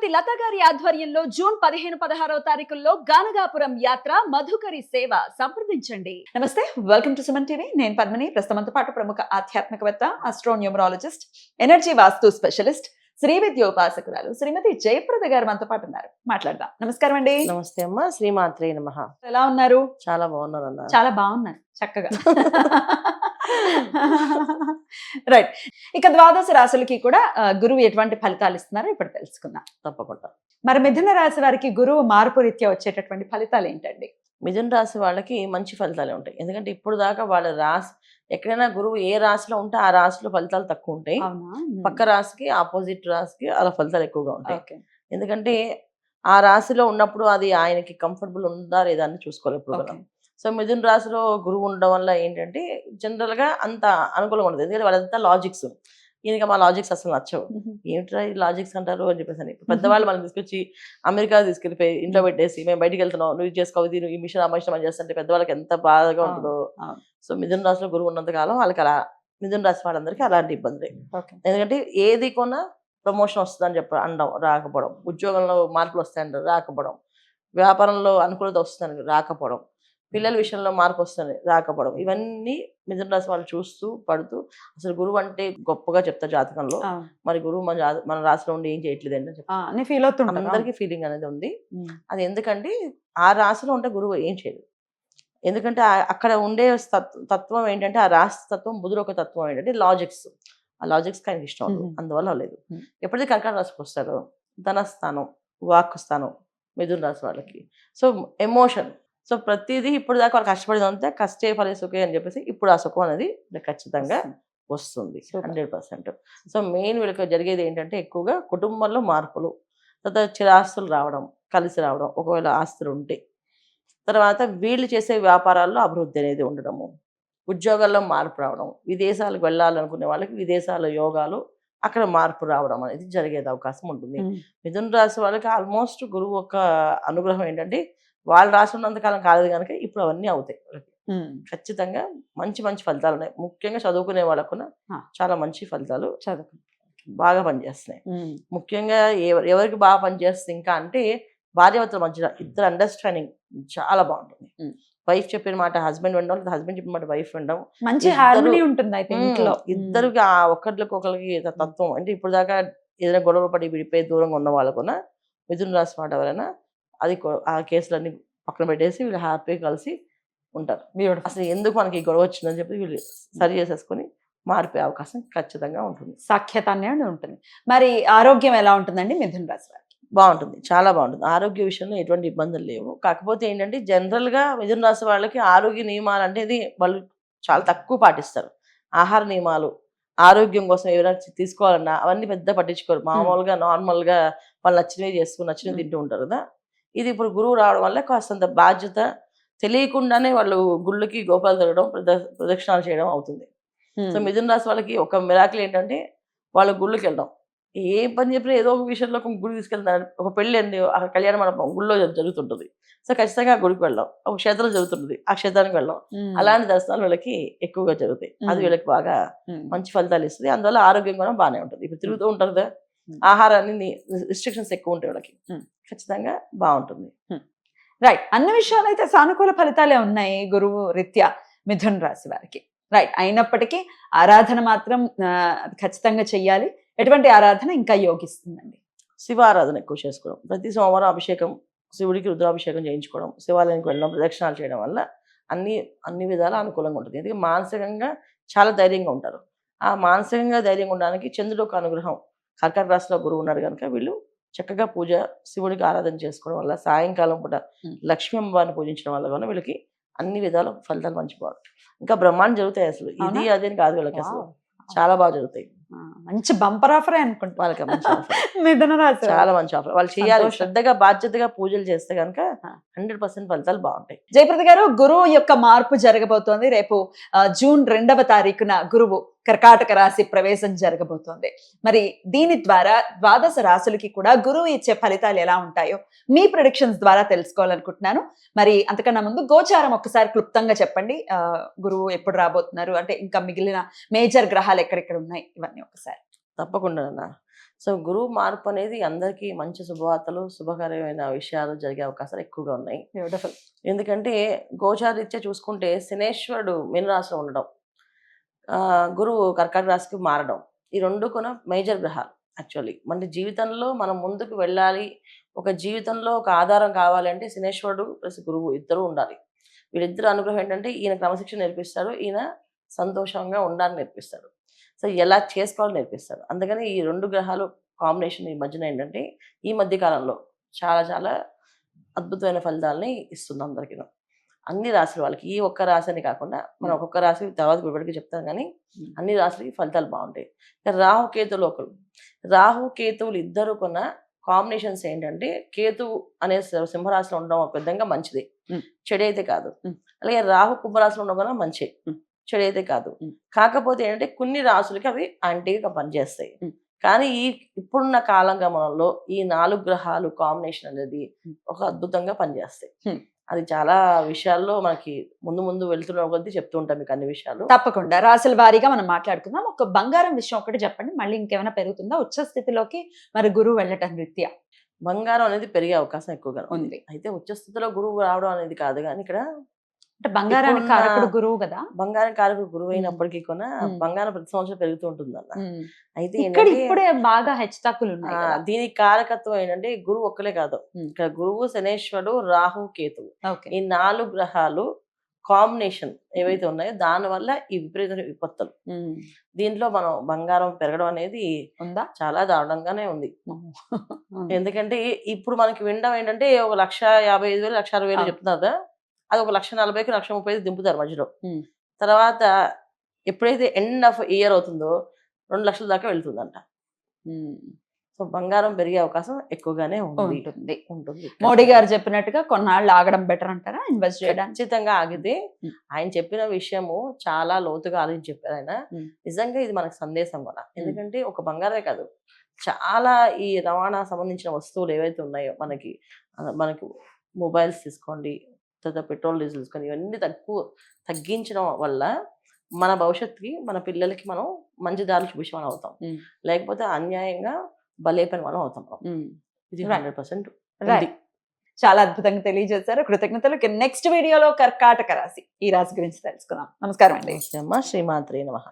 శ్రీమతి లత గారి ఆధ్వర్యంలో జూన్ 15-16 తారీఖుల్లో గానగాపురం యాత్ర మధుకరి సేవ సంప్రదించండి. నమస్తే, వెల్కమ్ టు సుమన్ టీవీ. నేను పద్మిని. ప్రస్తుతంతో పాటు ప్రముఖ ఆధ్యాత్మికవేత్త, ఆస్ట్రోన్యూమరాలజిస్ట్, ఎనర్జీ వాస్తు స్పెషలిస్ట్, శ్రీ విద్యోపాసకురాలు శ్రీమతి జయప్రద గారు మనతో పాటు ఉన్నారు. మాట్లాడదాం. నమస్కారం అండి. నమస్తే అమ్మా. శ్రీమాత్రే నమః. ఎలా ఉన్నారు? చాలా బాగున్నారన్న. చాలా బాగున్నారు, చక్కగా. రైట్. ఇక ద్వాదశ రాశులకి కూడా గురువు ఎటువంటి ఫలితాలు ఇస్తున్నారో ఇప్పుడు తెలుసుకుందాం. తప్పకుండా. మరి మిథున రాశి వారికి గురువు మార్పు రీత్యా వచ్చేటటువంటి ఫలితాలు ఏంటండి? మిథున రాశి వాళ్ళకి మంచి ఫలితాలే ఉంటాయి. ఎందుకంటే ఇప్పుడు దాకా వాళ్ళ రాశి ఎక్కడైనా గురువు ఏ రాశిలో ఉంటే ఆ రాశిలో ఫలితాలు తక్కువ ఉంటాయి. పక్క రాశికి ఆపోజిట్ రాశికి అలా ఫలితాలు ఎక్కువగా ఉంటాయి. ఎందుకంటే ఆ రాశిలో ఉన్నప్పుడు అది ఆయనకి కంఫర్టబుల్ ఉందా లేదా అని చూసుకోవాలి ఎప్పుడు కూడా. సో మిథున రాశిలో గురువు ఉండడం వల్ల ఏంటంటే జనరల్ గా అంత అనుకూలంగా ఉండదు. ఎందుకంటే వాళ్ళంతా లాజిక్స్, ఈయనకి మా లాజిక్స్ అసలు నచ్చవు. ఏమిట్రా ఈ లాజిక్స్ అంటారు అని చెప్పేసి అని పెద్దవాళ్ళు మనం తీసుకొచ్చి అమెరికా తీసుకెళ్ళిపోయి ఇంట్లో పెట్టేసి మేము బయటికి వెళ్తున్నాం, నువ్వు చేసుకోవాలి, నువ్వు ఈ మిషన్ ఆ మిషన్ అని చేస్తుంటే పెద్దవాళ్ళకి ఎంత బాధగా ఉంటుందో. సో మిథున రాశిలో గురువు ఉన్నంత కాలం వాళ్ళకి అలా, మిథున రాశి వాళ్ళందరికీ అలాంటి ఇబ్బందులే. ఎందుకంటే ఏది కొన్నా ప్రమోషన్ వస్తుందని అనడం రాకపోవడం, ఉద్యోగంలో మార్పులు వస్తాయని రాకపోవడం, వ్యాపారంలో అనుకూలత వస్తుందని రాకపోవడం, పిల్లల విషయంలో మార్పు వస్తుంది రాకపోవడం, ఇవన్నీ మిథున రాశి వాళ్ళు చూస్తూ పడుతూ అసలు గురువు అంటే గొప్పగా చెప్తారు జాతకంలో. మరి గురువు మన రాశిలో ఉండి ఏం చేయట్లేదు అని చెప్పి ఫీల్ అవుతుంది. అందరికీ ఫీలింగ్ అనేది ఉంది. అది ఎందుకంటే ఆ రాశిలో ఉంటే గురువు ఏం చేయదు. ఎందుకంటే అక్కడ ఉండే తత్వం ఏంటంటే ఆ రాశి తత్వం, బుధుడు ఒక తత్వం ఏంటంటే లాజిక్స్. ఆ లాజిక్స్ ఆయనకి ఇష్టం ఉండదు, అందువల్ల లేదు. ఎప్పుడైతే కర్కాటక రాశికి వస్తారో ధనస్థానం, వాక్ స్థానం మిథున రాశి వాళ్ళకి. సో ఎమోషన్, సో ప్రతిదీ ఇప్పుడు దాకా వాళ్ళు కష్టపడేది అంతే కష్టే ఫలే సుఖే అని చెప్పేసి ఇప్పుడు ఆ సుఖం అనేది ఖచ్చితంగా వస్తుంది 100%. సో మెయిన్ వీళ్ళకి జరిగేది ఏంటంటే ఎక్కువగా కుటుంబంలో మార్పులు, తర్వాత చిరాస్తులు రావడం, కలిసి రావడం ఒకవేళ ఆస్తులు ఉంటే, తర్వాత వీళ్ళు చేసే వ్యాపారాల్లో అభివృద్ధి అనేది ఉండడము, ఉద్యోగాల్లో మార్పు రావడం, విదేశాలకు వెళ్ళాలనుకునే వాళ్ళకి విదేశాల యోగాలు అక్కడ మార్పు రావడం అనేది జరిగేది అవకాశం ఉంటుంది. మిథున రాశి వాళ్ళకి ఆల్మోస్ట్ గురువు ఒక అనుగ్రహం ఏంటంటే వాళ్ళు రాసి ఉన్నంతకాలం కాలేదు కనుక ఇప్పుడు అవన్నీ అవుతాయి. ఖచ్చితంగా మంచి మంచి ఫలితాలు ఉన్నాయి. ముఖ్యంగా చదువుకునే వాళ్ళకు చాలా మంచి ఫలితాలు బాగా పనిచేస్తున్నాయి. ముఖ్యంగా ఎవరికి బాగా పనిచేస్తుంది ఇంకా అంటే భార్యాభర్తల మధ్య ఇద్దరు అండర్స్టాండింగ్ చాలా బాగుంటుంది. వైఫ్ చెప్పిన మాట హస్బెండ్ వినడం, హస్బెండ్ చెప్పిన మాట వైఫ్ వినడం, మంచి హార్మనీ ఉంటుంది అయితే ఇంట్లో. ఇద్దరికి ఒకరికి ఒకరికి తత్వం అంటే ఇప్పుడు దాకా ఏదైనా గొడవ పడి విడిపోయి దూరంగా ఉన్న వాళ్ళకున్న మిథున రాశి మాట ఎవరైనా అది ఆ కేసులన్నీ పక్కన పెట్టేసి వీళ్ళు హ్యాపీగా కలిసి ఉంటారు. అసలు ఎందుకు మనకి గొడవ వచ్చిందని చెప్పి వీళ్ళు సరి చేసేసుకొని మారిపోయే అవకాశం ఖచ్చితంగా ఉంటుంది. సాఖ్యత అనేది ఉంటుంది. మరి ఆరోగ్యం ఎలా ఉంటుందండి మిథున రాశి వారికి? బాగుంటుంది, చాలా బాగుంటుంది. ఆరోగ్య విషయంలో ఎటువంటి ఇబ్బందులు లేవు. కాకపోతే ఏంటంటే జనరల్గా మిథున రాశి వాళ్ళకి ఆరోగ్య నియమాలు అనేది వాళ్ళు చాలా తక్కువ పాటిస్తారు. ఆహార నియమాలు, ఆరోగ్యం కోసం ఎవరైనా తీసుకోవాలన్నా అవన్నీ పెద్ద పట్టించుకోరు. మామూలుగా నార్మల్గా వాళ్ళు నచ్చినవి చేసుకుని నచ్చినవి తింటూ ఉంటారు కదా. ఇది ఇప్పుడు గురువు రావడం వల్ల కాస్తంత బాధ్యత, తెలియకుండానే వాళ్ళు గుళ్ళకి గోపాలు తిరగడం, ప్రదక్షిణాలు చేయడం అవుతుంది. సో మిథున రాశి వాళ్ళకి ఒక మిరాకిల్ ఏంటంటే వాళ్ళ గుళ్ళకి వెళ్ళడం. ఏ పని చెప్పినా ఏదో ఒక విషయంలో ఒక గుడి తీసుకెళ్తారు. ఒక పెళ్లి అండి, అక్కడ కళ్యాణ మండపం గుళ్ళో జరుగుతుంటుంది. సో ఖచ్చితంగా ఆ గుడికి వెళ్ళడం, ఒక క్షేత్రం జరుగుతుంటుంది, ఆ క్షేత్రానికి వెళ్ళడం, అలాంటి దర్శనాలు వీళ్ళకి ఎక్కువగా జరుగుతాయి. అది వీళ్ళకి బాగా మంచి ఫలితాలు ఇస్తుంది. అందువల్ల ఆరోగ్యం కూడా బాగానే ఉంటుంది. ఇప్పుడు తిరుగుతూ ఉంటారు కదా, ఆహారాన్ని రిస్ట్రిక్షన్స్ ఎక్కువ ఉంటాయి వాళ్ళకి, ఖచ్చితంగా బాగుంటుంది. రైట్. అన్ని విషయాలు అయితే సానుకూల ఫలితాలే ఉన్నాయి గురువు రీత్యా మిథున రాశి వారికి. రైట్. అయినప్పటికీ ఆరాధన మాత్రం ఖచ్చితంగా చెయ్యాలి. ఎటువంటి ఆరాధన ఇంకా యోగిస్తుందండి? శివారాధన ఎక్కువ చేసుకోవడం, ప్రతి సోమవారం అభిషేకం, శివుడికి రుద్రాభిషేకం చేయించుకోవడం, శివాలయానికి వెళ్ళడం, ప్రదక్షిణాలు చేయడం వల్ల అన్ని విధాలా అనుకూలంగా ఉంటుంది. ఎందుకంటే మానసికంగా చాలా ధైర్యంగా ఉంటారు. ఆ మానసికంగా ధైర్యంగా ఉండడానికి చంద్రుడు ఒక అనుగ్రహం. కర్కాటక రాశిలో గురువు ఉన్నారు కనుక వీళ్ళు చక్కగా పూజ, శివుడికి ఆరాధన చేసుకోవడం వల్ల, సాయంకాలం పూట లక్ష్మీ అమ్మవారిని పూజించడం వల్ల కూడా వీళ్ళకి అన్ని విధాల ఫలితాలు మంచిపోవాలి. ఇంకా బ్రహ్మాండం జరుగుతాయి. అసలు ఇది అదే కాదు, వీళ్ళకి అసలు చాలా బాగా జరుగుతాయి. మంచి బంపర్ ఆఫర్ అనుకుంటా వాళ్ళకి. మంచి ఆఫర్, మిథున రాశి చాలా మంచి ఆఫర్. వాళ్ళు చేయాలి, శ్రద్ధగా బాధ్యతగా పూజలు చేస్తే కనుక 100% ఫలితాలు బాగుంటాయి. జయప్రద గారు, గురువు యొక్క మార్పు జరగబోతోంది. రేపు జూన్ 2వ తారీఖున గురువు కర్కాటక రాశి ప్రవేశం జరగబోతోంది. మరి దీని ద్వారా ద్వాదశ రాశులకి కూడా గురువు ఇచ్చే ఫలితాలు ఎలా ఉంటాయో మీ ప్రెడిక్షన్స్ ద్వారా తెలుసుకోవాలనుకుంటున్నాను. మరి అంతకన్నా ముందు గోచారం ఒక్కసారి క్లుప్తంగా చెప్పండి. గురువు ఎప్పుడు రాబోతున్నారు, అంటే ఇంకా మిగిలిన మేజర్ గ్రహాలు ఎక్కడెక్కడ ఉన్నాయి, ఇవన్నీ ఒకసారి. తప్పకుండా. సో గురువు మార్పు అనేది అందరికీ మంచి శుభవార్తలు, శుభకరమైన విషయాలు జరిగే అవకాశాలు ఎక్కువగా ఉన్నాయి. బ్యూటిఫుల్. ఎందుకంటే గోచారీత్యా చూసుకుంటే శనేశ్వరుడు మీనరాశిలో ఉండడం, గురువు కర్కాటక రాశికి మారడం, ఈ రెండు కూడా మేజర్ గ్రహాలు. యాక్చువల్లీ మన జీవితంలో మనం ముందుకు వెళ్ళాలి, ఒక జీవితంలో ఒక ఆధారం కావాలి అంటే శనేశ్వరుడు ప్లస్ గురువు ఇద్దరు ఉండాలి. వీళ్ళిద్దరు అనుగ్రహం ఏంటంటే ఈయన క్రమశిక్షణ నేర్పిస్తారు, ఈయన సంతోషంగా ఉండాలని నేర్పిస్తాడు. సో ఎలా చేసుకోవాలని నేర్పిస్తాడు. అందుకని ఈ రెండు గ్రహాలు కాంబినేషన్ ఈ మధ్యన ఏంటంటే ఈ మధ్య కాలంలో చాలా చాలా అద్భుతమైన ఫలితాలని ఇస్తుంది అందరికీ. అన్ని రాశుల వాళ్ళకి, ఈ ఒక్క రాశి అని కాకుండా మనం ఒక్కొక్క రాశి తర్వాత వివరికి చెప్తాం, కానీ అన్ని రాశులకి ఫలితాలు బాగుంటాయి. రాహు కేతువులు ఒకరు, రాహు కేతువులు ఇద్దరు కొన్న కాంబినేషన్స్ ఏంటంటే కేతువు అనే సింహరాశిలో ఉండడం ఒక విధంగా మంచిది, చెడైతే కాదు. అలాగే రాహు కుంభరాశిలో ఉండడం కూడా మంచి, చెడైతే కాదు. కాకపోతే ఏంటంటే కొన్ని రాశులకి అవి యాంటీగా పనిచేస్తాయి. కానీ ఇప్పుడున్న కాలం గమనంలో ఈ 4 గ్రహాలు కాంబినేషన్ అనేది ఒక అద్భుతంగా పనిచేస్తాయి. అది చాలా విషయాల్లో మనకి ముందు ముందు వెళ్తున్న కొద్దీ చెప్తూ ఉంటాం మీకు అన్ని విషయాలు. తప్పకుండా రాశుల వారీగా మనం మాట్లాడుకుందాం. ఒక బంగారం విషయం ఒకటి చెప్పండి, మళ్ళీ ఇంకేమైనా పెరుగుతుందా ఉచ్చ స్థితిలోకి మరి గురువు వెళ్ళటం రీత్యా? బంగారం అనేది పెరిగే అవకాశం ఎక్కువగా ఉంది. అయితే ఉచ్చస్థితిలో గురువు రావడం అనేది కాదు, కానీ ఇక్కడ అంటే బంగారానికి కారకుడు గురువు కదా, బంగారం కారకుడు గురువు అయినప్పటికీ కూడా బంగారం ప్రతి సంవత్సరం పెరుగుతూ ఉంటుంది అన్న. అయితే ఇక్కడ ఇప్పుడే బాగా హెచ్చుతగ్గులు ఉన్నాయి కదా. దీనికి కారకత్వం ఏంటంటే గురువు ఒక్కలే కాదు, ఇక్కడ గురువు, శనేశ్వరుడు, రాహు, కేతువు, ఈ 4 గ్రహాలు కాంబినేషన్ ఏవైతే ఉన్నాయో దాని వల్ల ఈ విపరీత విపత్తులు. దీంట్లో మనం బంగారం పెరగడం అనేది ఉందా, చాలా దారుణంగానే ఉంది. ఎందుకంటే ఇప్పుడు మనకి వినడం ఏంటంటే 1,55,000 1,60,000 చెప్తున్నారు కదా, అది 1,40,000 1,30,000 దింపుతారు మధ్యలో. తర్వాత ఎప్పుడైతే ఎండ్ ఆఫ్ ఇయర్ అవుతుందో 2 లక్షల దాకా వెళ్తుందంట. సో బంగారం పెరిగే అవకాశం ఎక్కువగానే ఉంటుంది. మోడీ గారు చెప్పినట్టుగా కొన్నాళ్ళు ఆగడం బెటర్ అంటారా ఇన్వెస్ట్ చేయడానికి? ఖచ్చితంగా ఆగితే, ఆయన చెప్పిన విషయము చాలా లోతుగా ఆలోచించి చెప్పారు ఆయన. నిజంగా ఇది మనకు సందేశం కూడా. ఎందుకంటే ఒక బంగారమే కాదు, చాలా ఈ రవాణా సంబంధించిన వస్తువులు ఏవైతే ఉన్నాయో మనకి మొబైల్స్ తీసుకోండి, తర్వాత పెట్రోల్ డీజిల్ తీసుకొని, ఇవన్నీ తగ్గించడం వల్ల మన భవిష్యత్తుకి, మన పిల్లలకి మనం మంచి దారులు చూపించే మనం అవుతాం. లేకపోతే అన్యాయంగా బలైపోయిన మనం అవుతాం. ఇది 100% చాలా అద్భుతంగా తెలియజేశారు, కృతజ్ఞతలు. నెక్స్ట్ వీడియోలో కర్కాటక రాశి, ఈ రాశి గురించి తెలుసుకుందాం. నమస్కారం అండి. శ్రీమాత్రే నమః.